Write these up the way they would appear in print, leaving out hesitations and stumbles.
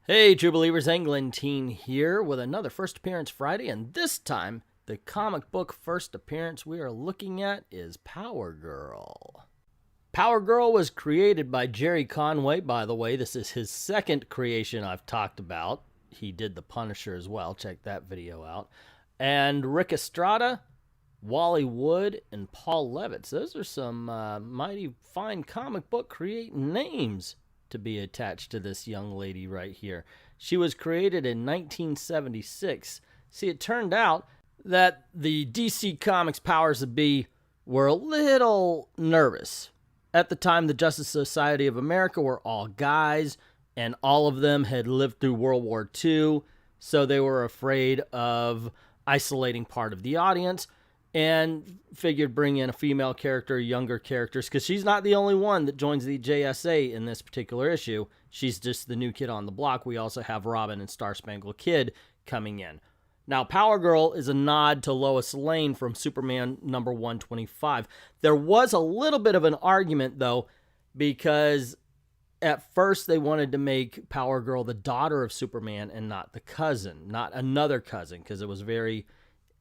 Hey, True Believers, Englentine here with another First Appearance Friday, and this time, the comic book first appearance we are looking at is Power Girl. Power Girl was created by Gerry Conway, by the way. This is his second creation I've talked about. He did The Punisher as well, check that video out. And Rick Estrada, Wally Wood, and Paul Levitz. Those are some mighty fine comic book creating names to be attached to this young lady right here. She was created in 1976. See, it turned out that the DC Comics powers that be were a little nervous. At the time, the Justice Society of America were all guys, and all of them had lived through World War II, so they were afraid of isolating part of the audience, and figured bring in a female character, younger characters, because she's not the only one that joins the JSA in this particular issue. She's just the new kid on the block. We also have Robin and Star Spangled Kid coming in. Now, Power Girl is a nod to Lois Lane from Superman number 125. There was a little bit of an argument, though, because at first they wanted to make Power Girl the daughter of Superman and not the cousin, not another cousin, because it was very,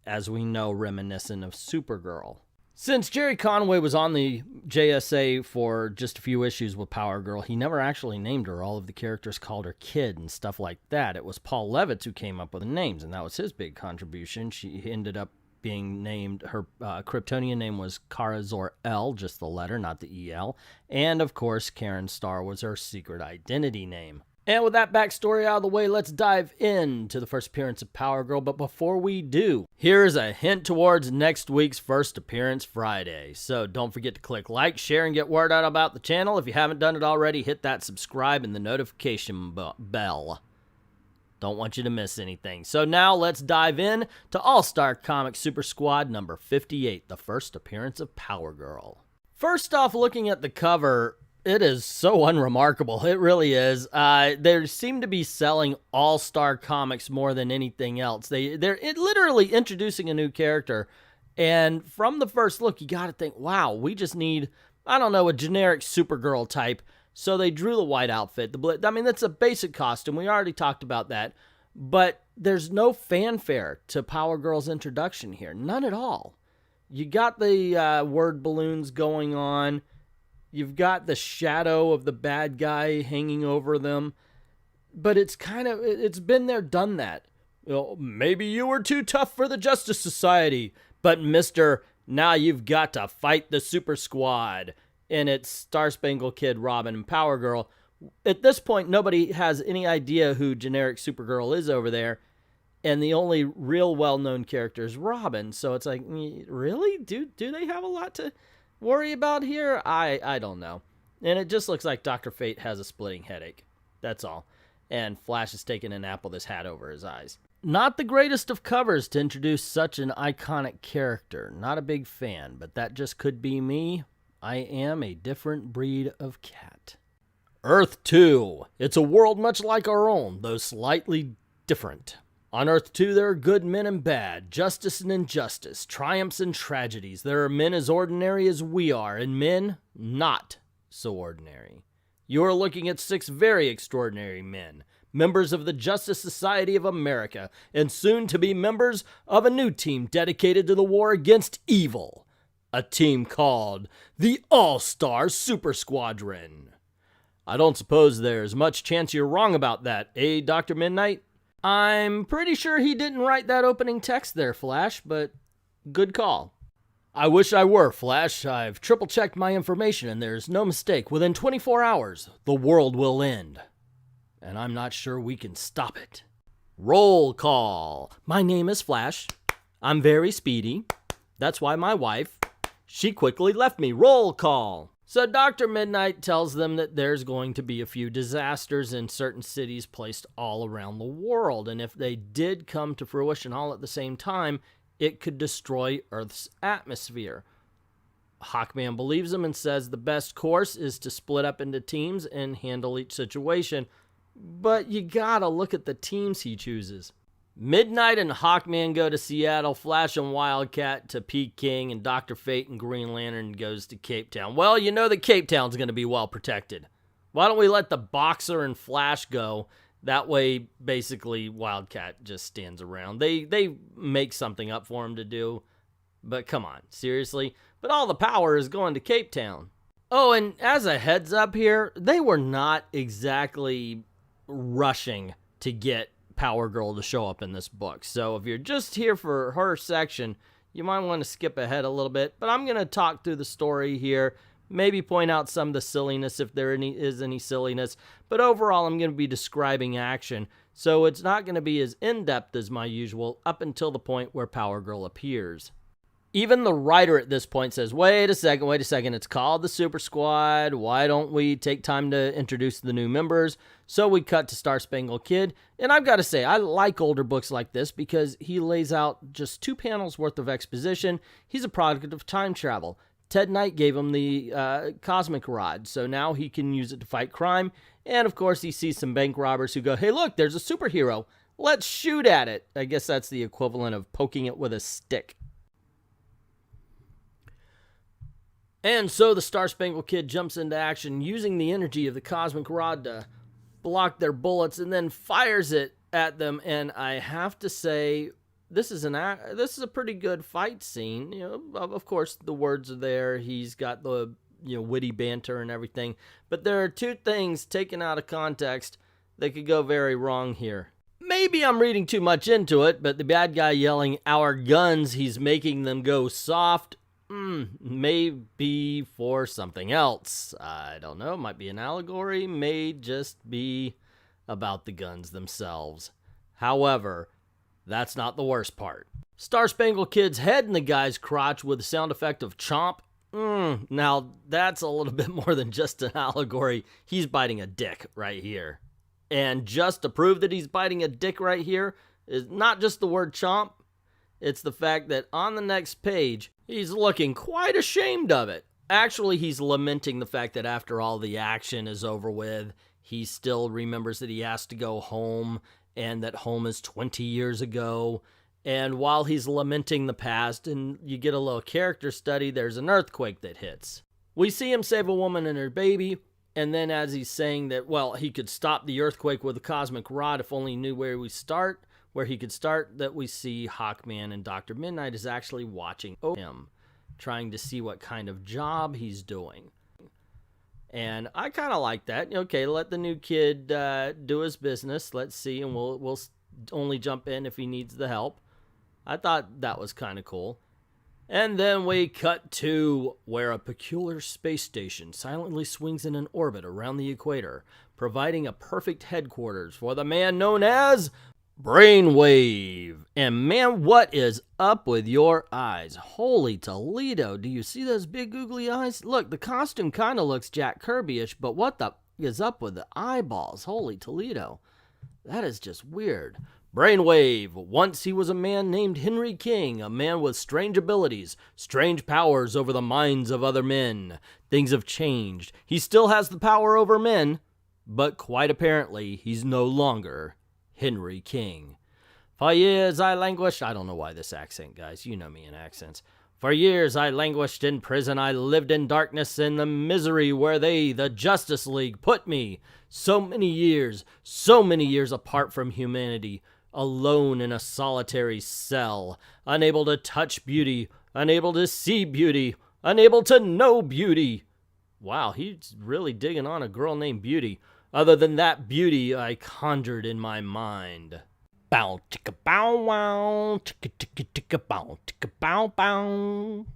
as we know, reminiscent of Supergirl. Since Gerry Conway was on the JSA for just a few issues with Power Girl, he never actually named her. All of the characters called her Kid and stuff like that. It was Paul Levitz who came up with the names, and that was his big contribution. She ended up being named, her Kryptonian name was Kara Zor-El, just the letter, not the E-L. And, of course, Karen Starr was her secret identity name. And with that backstory out of the way, let's dive into the first appearance of Power Girl. But before we do, here's a hint towards next week's First Appearance Friday. So don't forget to click like, share, and get word out about the channel. If you haven't done it already, hit that subscribe and the notification bell. Don't want you to miss anything. So now let's dive in to All-Star Comics Super Squad number 58, the first appearance of Power Girl. First off, looking at the cover, it is so unremarkable. It really is. They seem to be selling All-Star Comics more than anything else. They're literally introducing a new character. And from the first look, you got to think, wow, we just need, I don't know, a generic Supergirl type. So they drew the white outfit. I mean, that's a basic costume. We already talked about that. But there's no fanfare to Power Girl's introduction here. None at all. You got the word balloons going on. You've got the shadow of the bad guy hanging over them, but it's been there, done that. Well, maybe you were too tough for the Justice Society, but mister, now you've got to fight the Super Squad. And it's Star Spangled Kid, Robin, and Power Girl. At this point, nobody has any idea who generic Supergirl is over there, and the only real well-known character is Robin. So it's like, really? Do they have a lot to worry about here? I don't know. And it just looks like Dr. Fate has a splitting headache. That's all. And Flash is taking a nap with his hat over his eyes. Not the greatest of covers to introduce such an iconic character. Not a big fan, but that just could be me. I am a different breed of cat. Earth 2. It's a world much like our own, though slightly different. On Earth 2, there are good men and bad, justice and injustice, triumphs and tragedies. There are men as ordinary as we are, and men not so ordinary. You are looking at 6 very extraordinary men, members of the Justice Society of America, and soon to be members of a new team dedicated to the war against evil. A team called the All-Star Super Squadron. I don't suppose there's much chance you're wrong about that, eh, Dr. Midnight? I'm pretty sure he didn't write that opening text there, Flash, but good call. I wish I were, Flash. I've triple-checked my information, and there's no mistake. Within 24 hours, the world will end. And I'm not sure we can stop it. Roll call. My name is Flash. I'm very speedy. That's why my wife, she quickly left me. Roll call. So Dr. Midnight tells them that there's going to be a few disasters in certain cities placed all around the world. And if they did come to fruition all at the same time, it could destroy Earth's atmosphere. Hawkman believes him and says the best course is to split up into teams and handle each situation. But you gotta look at the teams he chooses. Midnight and Hawkman go to Seattle, Flash and Wildcat to Peking, and Dr. Fate and Green Lantern goes to Cape Town. Well, you know that Cape Town's going to be well protected. Why don't we let the Boxer and Flash go? That way, basically, Wildcat just stands around. They make something up for him to do, but come on, seriously? But all the power is going to Cape Town. Oh, and as a heads up here, they were not exactly rushing to get Power Girl to show up in this book. So if you're just here for her section, you might want to skip ahead a little bit. But I'm going to talk through the story here, maybe point out some of the silliness if there is any silliness. But overall, I'm going to be describing action. So it's not going to be as in-depth as my usual up until the point where Power Girl appears. Even the writer at this point says, wait a second, it's called the Super Squad. Why don't we take time to introduce the new members? So we cut to Star Spangled Kid. And I've got to say, I like older books like this because he lays out just 2 panels worth of exposition. He's a product of time travel. Ted Knight gave him the cosmic rod, so now he can use it to fight crime. And of course, he sees some bank robbers who go, hey, look, there's a superhero. Let's shoot at it. I guess that's the equivalent of poking it with a stick. And so the Star Spangled Kid jumps into action using the energy of the cosmic rod to block their bullets and then fires it at them. And I have to say, this is a pretty good fight scene. You know, of course, the words are there. He's got the witty banter and everything. But there are 2 things taken out of context that could go very wrong here. Maybe I'm reading too much into it, but the bad guy yelling, "Our guns," he's making them go soft. Maybe for something else. I don't know. Might be an allegory. May just be about the guns themselves. However, that's not the worst part. Star Spangled Kid's head in the guy's crotch with the sound effect of chomp. Now, that's a little bit more than just an allegory. He's biting a dick right here. And just to prove that he's biting a dick right here is not just the word chomp. It's the fact that on the next page, he's looking quite ashamed of it. Actually, he's lamenting the fact that after all the action is over with, he still remembers that he has to go home and that home is 20 years ago. And while he's lamenting the past and you get a little character study, there's an earthquake that hits. We see him save a woman and her baby. And then as he's saying that, well, he could stop the earthquake with a cosmic rod if only he knew where he could start, that we see Hawkman and Dr. Midnight is actually watching him, trying to see what kind of job he's doing. And I kind of like that. Okay, let the new kid do his business. Let's see, and we'll only jump in if he needs the help. I thought that was kind of cool. And then we cut to where a peculiar space station silently swings in an orbit around the equator, providing a perfect headquarters for the man known as Brainwave. And man, what is up with your eyes? Holy Toledo, do you see those big googly eyes? Look, the costume kind of looks Jack Kirby-ish, but what the is up with the eyeballs? Holy Toledo. That is just weird. Brainwave. Once he was a man named Henry King, a man with strange abilities, strange powers over the minds of other men. Things have changed. He still has the power over men, but quite apparently, he's no longer Henry King. For years I languished. I don't know why this accent, guys. You know me in accents. For years I languished in prison. I lived in darkness and the misery where they, the Justice League, put me. So many years apart from humanity. Alone in a solitary cell, unable to touch beauty, unable to see beauty, unable to know beauty. Wow, he's really digging on a girl named Beauty. Other than that beauty I conjured in my mind. Bow chicka bow wow, chicka chicka chicka bow chicka bow bow.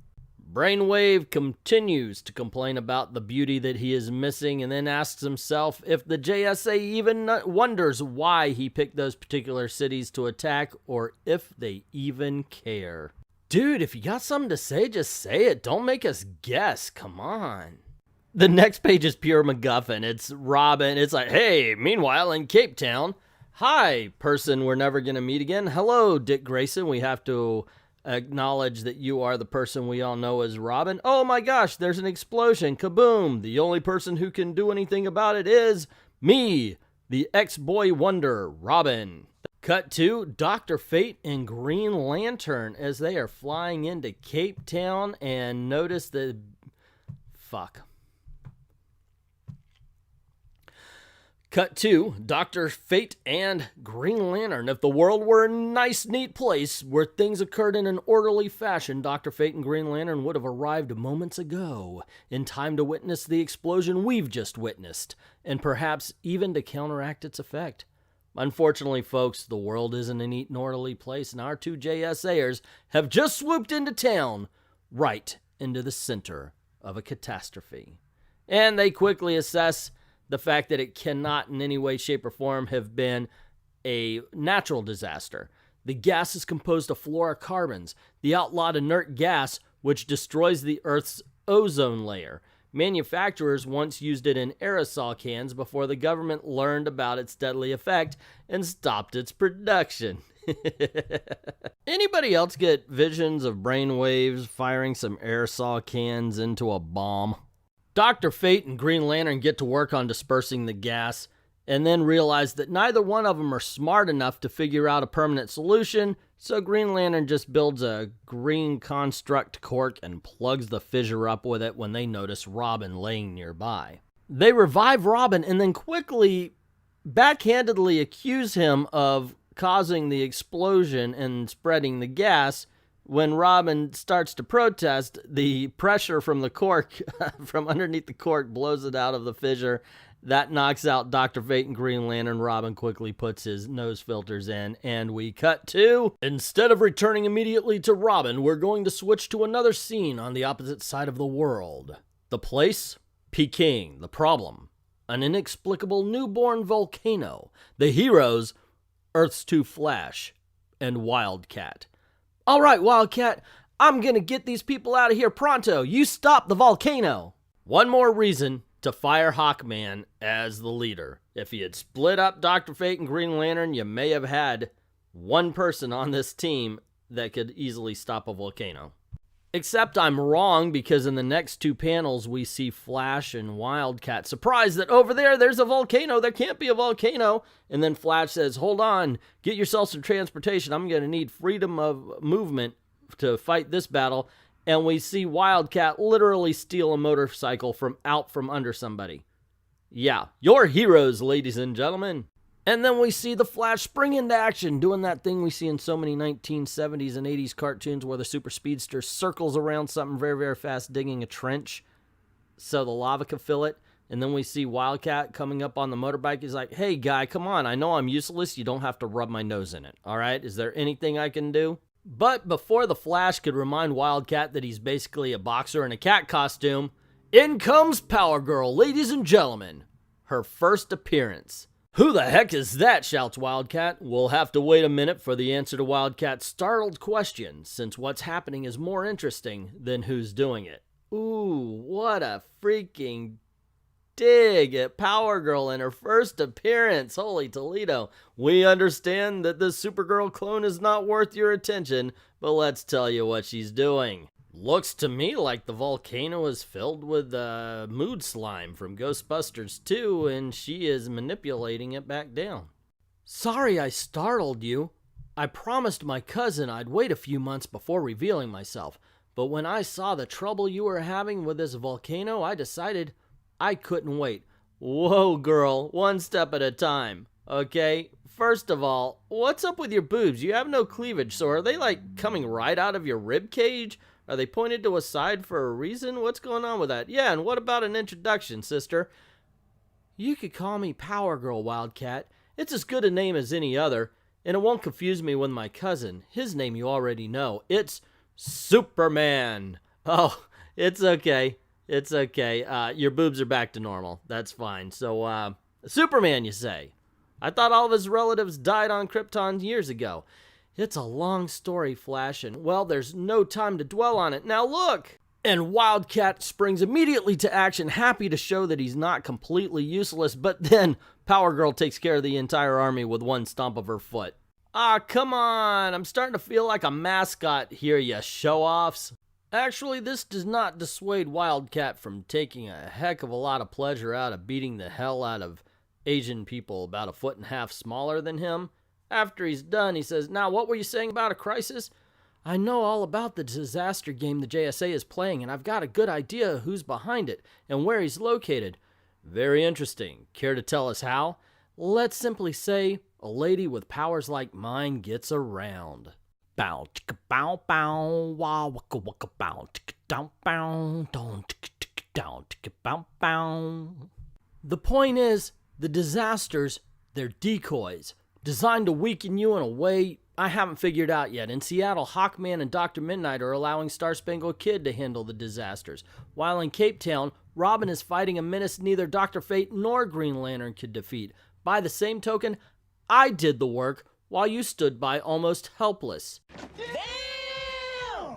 Brainwave continues to complain about the beauty that he is missing and then asks himself if the JSA even wonders why he picked those particular cities to attack or if they even care. Dude, if you got something to say, just say it. Don't make us guess. Come on. The next page is pure MacGuffin. It's Robin. It's like, hey, meanwhile in Cape Town. Hi, person we're never going to meet again. Hello, Dick Grayson. We have to acknowledge that you are the person we all know as Robin. Oh my gosh, there's an explosion. Kaboom. The only person who can do anything about it is me, the ex-boy wonder, Robin. Cut to Dr. Fate and Green Lantern as they are flying into Cape Town, and notice the... Cut 2, Dr. Fate and Green Lantern. If the world were a nice, neat place where things occurred in an orderly fashion, Dr. Fate and Green Lantern would have arrived moments ago, in time to witness the explosion we've just witnessed, and perhaps even to counteract its effect. Unfortunately, folks, the world isn't a neat and orderly place, and our two JSAers have just swooped into town, right into the center of a catastrophe. And they quickly assess the fact that it cannot in any way, shape, or form have been a natural disaster. The gas is composed of fluorocarbons, the outlawed inert gas which destroys the Earth's ozone layer. Manufacturers once used it in aerosol cans before the government learned about its deadly effect and stopped its production. Anybody else get visions of brainwaves firing some aerosol cans into a bomb? Dr. Fate and Green Lantern get to work on dispersing the gas and then realize that neither one of them are smart enough to figure out a permanent solution, so Green Lantern just builds a green construct cork and plugs the fissure up with it when they notice Robin laying nearby. They revive Robin and then quickly, backhandedly accuse him of causing the explosion and spreading the gas. When Robin starts to protest, the pressure from the cork, from underneath the cork, blows it out of the fissure. That knocks out Dr. Fate and Green Lantern. Robin quickly puts his nose filters in, and we cut to, instead of returning immediately to Robin, we're going to switch to another scene on the opposite side of the world. The place? Peking. The problem? An inexplicable newborn volcano. The heroes? Earth's 2 Flash and Wildcat. All right, Wildcat, I'm gonna get these people out of here pronto. You stop the volcano. One more reason to fire Hawkman as the leader. If he had split up Dr. Fate and Green Lantern, you may have had one person on this team that could easily stop a volcano. Except I'm wrong, because in the next 2 panels, we see Flash and Wildcat surprised that over there's a volcano. There can't be a volcano. And then Flash says, hold on, get yourself some transportation. I'm going to need freedom of movement to fight this battle. And we see Wildcat literally steal a motorcycle from under somebody. Yeah, you're heroes, ladies and gentlemen. And then we see the Flash spring into action, doing that thing we see in so many 1970s and 80s cartoons where the super speedster circles around something very, very fast, digging a trench so the lava can fill it. And then we see Wildcat coming up on the motorbike. He's like, hey, guy, come on. I know I'm useless. You don't have to rub my nose in it. All right? Is there anything I can do? But before the Flash could remind Wildcat that he's basically a boxer in a cat costume, in comes Power Girl, ladies and gentlemen. Her first appearance. Who the heck is that? Shouts Wildcat. We'll have to wait a minute for the answer to Wildcat's startled question, since what's happening is more interesting than who's doing it. Ooh, what a freaking dig at Power Girl in her first appearance. Holy Toledo. We understand that this Supergirl clone is not worth your attention, but let's tell you what she's doing. Looks to me like the volcano is filled with mood slime from Ghostbusters 2, and she is manipulating it back down. Sorry I startled you. I promised my cousin I'd wait a few months before revealing myself, but when I saw the trouble you were having with this volcano, I decided I couldn't wait. Whoa, girl, one step at a time, okay? First of all, what's up with your boobs? You have no cleavage, so are they like coming right out of your rib cage? Are they pointed to a side for a reason? What's going on with that? Yeah, and what about an introduction, sister? You could call me Power Girl, Wildcat. It's as good a name as any other, and it won't confuse me with my cousin. His name you already know. It's Superman. Oh, it's okay. It's okay. Your boobs are back to normal. That's fine. So, Superman, you say? I thought all of his relatives died on Krypton years ago. It's a long story, Flash, and, well, there's no time to dwell on it. Now look! And Wildcat springs immediately to action, happy to show that he's not completely useless, but then Power Girl takes care of the entire army with one stomp of her foot. Ah, come on! I'm starting to feel like a mascot here, you show-offs. Actually, this does not dissuade Wildcat from taking a heck of a lot of pleasure out of beating the hell out of Asian people about 1.5 feet smaller than him. After he's done, he says, now, what were you saying about a crisis? I know all about the disaster game the JSA is playing, and I've got a good idea who's behind it and where he's located. Very interesting. Care to tell us how? Let's simply say a lady with powers like mine gets around. Bow chicka bow bow wow waka waka bow chicka down bow don chicka chicka down chicka bow bow. The point is, the disasters, they're decoys, designed to weaken you in a way I haven't figured out yet. In Seattle, Hawkman and Dr. Midnight are allowing Star Spangled Kid to handle the disasters, while in Cape Town, Robin is fighting a menace neither Dr. Fate nor Green Lantern could defeat. By the same token, I did the work while you stood by almost helpless. Damn!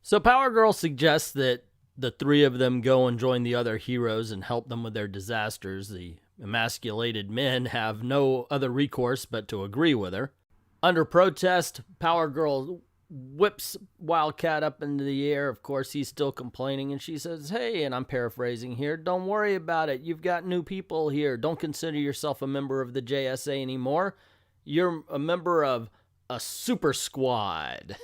So Power Girl suggests that the three of them go and join the other heroes and help them with their disasters. The emasculated men have no other recourse but to agree with her. Under protest, Power Girl whips Wildcat up into the air. Of course, he's still complaining, and she says, hey, and I'm paraphrasing here, don't worry about it. You've got new people here. Don't consider yourself a member of the JSA anymore. You're a member of a super squad.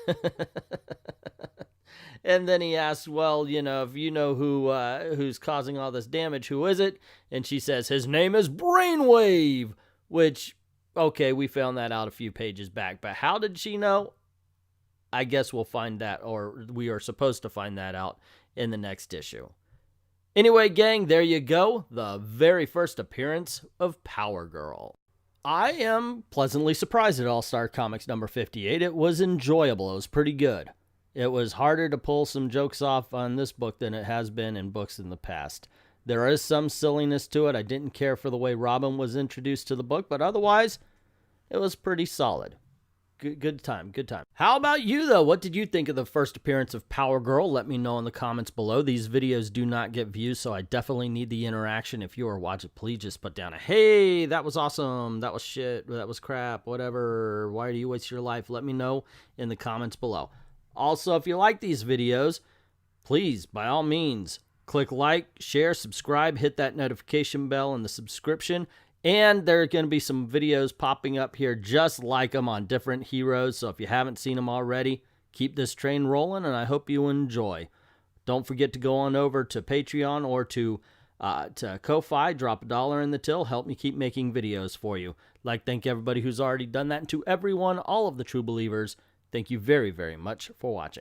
And then he asks, well, you know, if you know who's causing all this damage, who is it? And she says, his name is Brainwave, which, okay, we found that out a few pages back. But how did she know? I guess we'll find that, or we are supposed to find that out in the next issue. Anyway, gang, there you go. The very first appearance of Power Girl. I am pleasantly surprised at All-Star Comics number 58. It was enjoyable. It was pretty good. It was harder to pull some jokes off on this book than it has been in books in the past. There is some silliness to it. I didn't care for the way Robin was introduced to the book, but otherwise, it was pretty solid. Good time. How about you, though? What did you think of the first appearance of Power Girl? Let me know in the comments below. These videos do not get views, so I definitely need the interaction. If you are watching, please just put down a, hey, that was awesome, that was shit, that was crap, whatever, why do you waste your life? Let me know in the comments below. Also, if you like these videos, please, by all means, click like, share, subscribe, hit that notification bell and the subscription. And there are going to be some videos popping up here just like them on different heroes. So if you haven't seen them already, keep this train rolling, and I hope you enjoy. Don't forget to go on over to Patreon or to Ko-Fi. Drop $1 in the till. Help me keep making videos for you. Like, thank everybody who's already done that. And to everyone, all of the true believers, thank you very, very much for watching.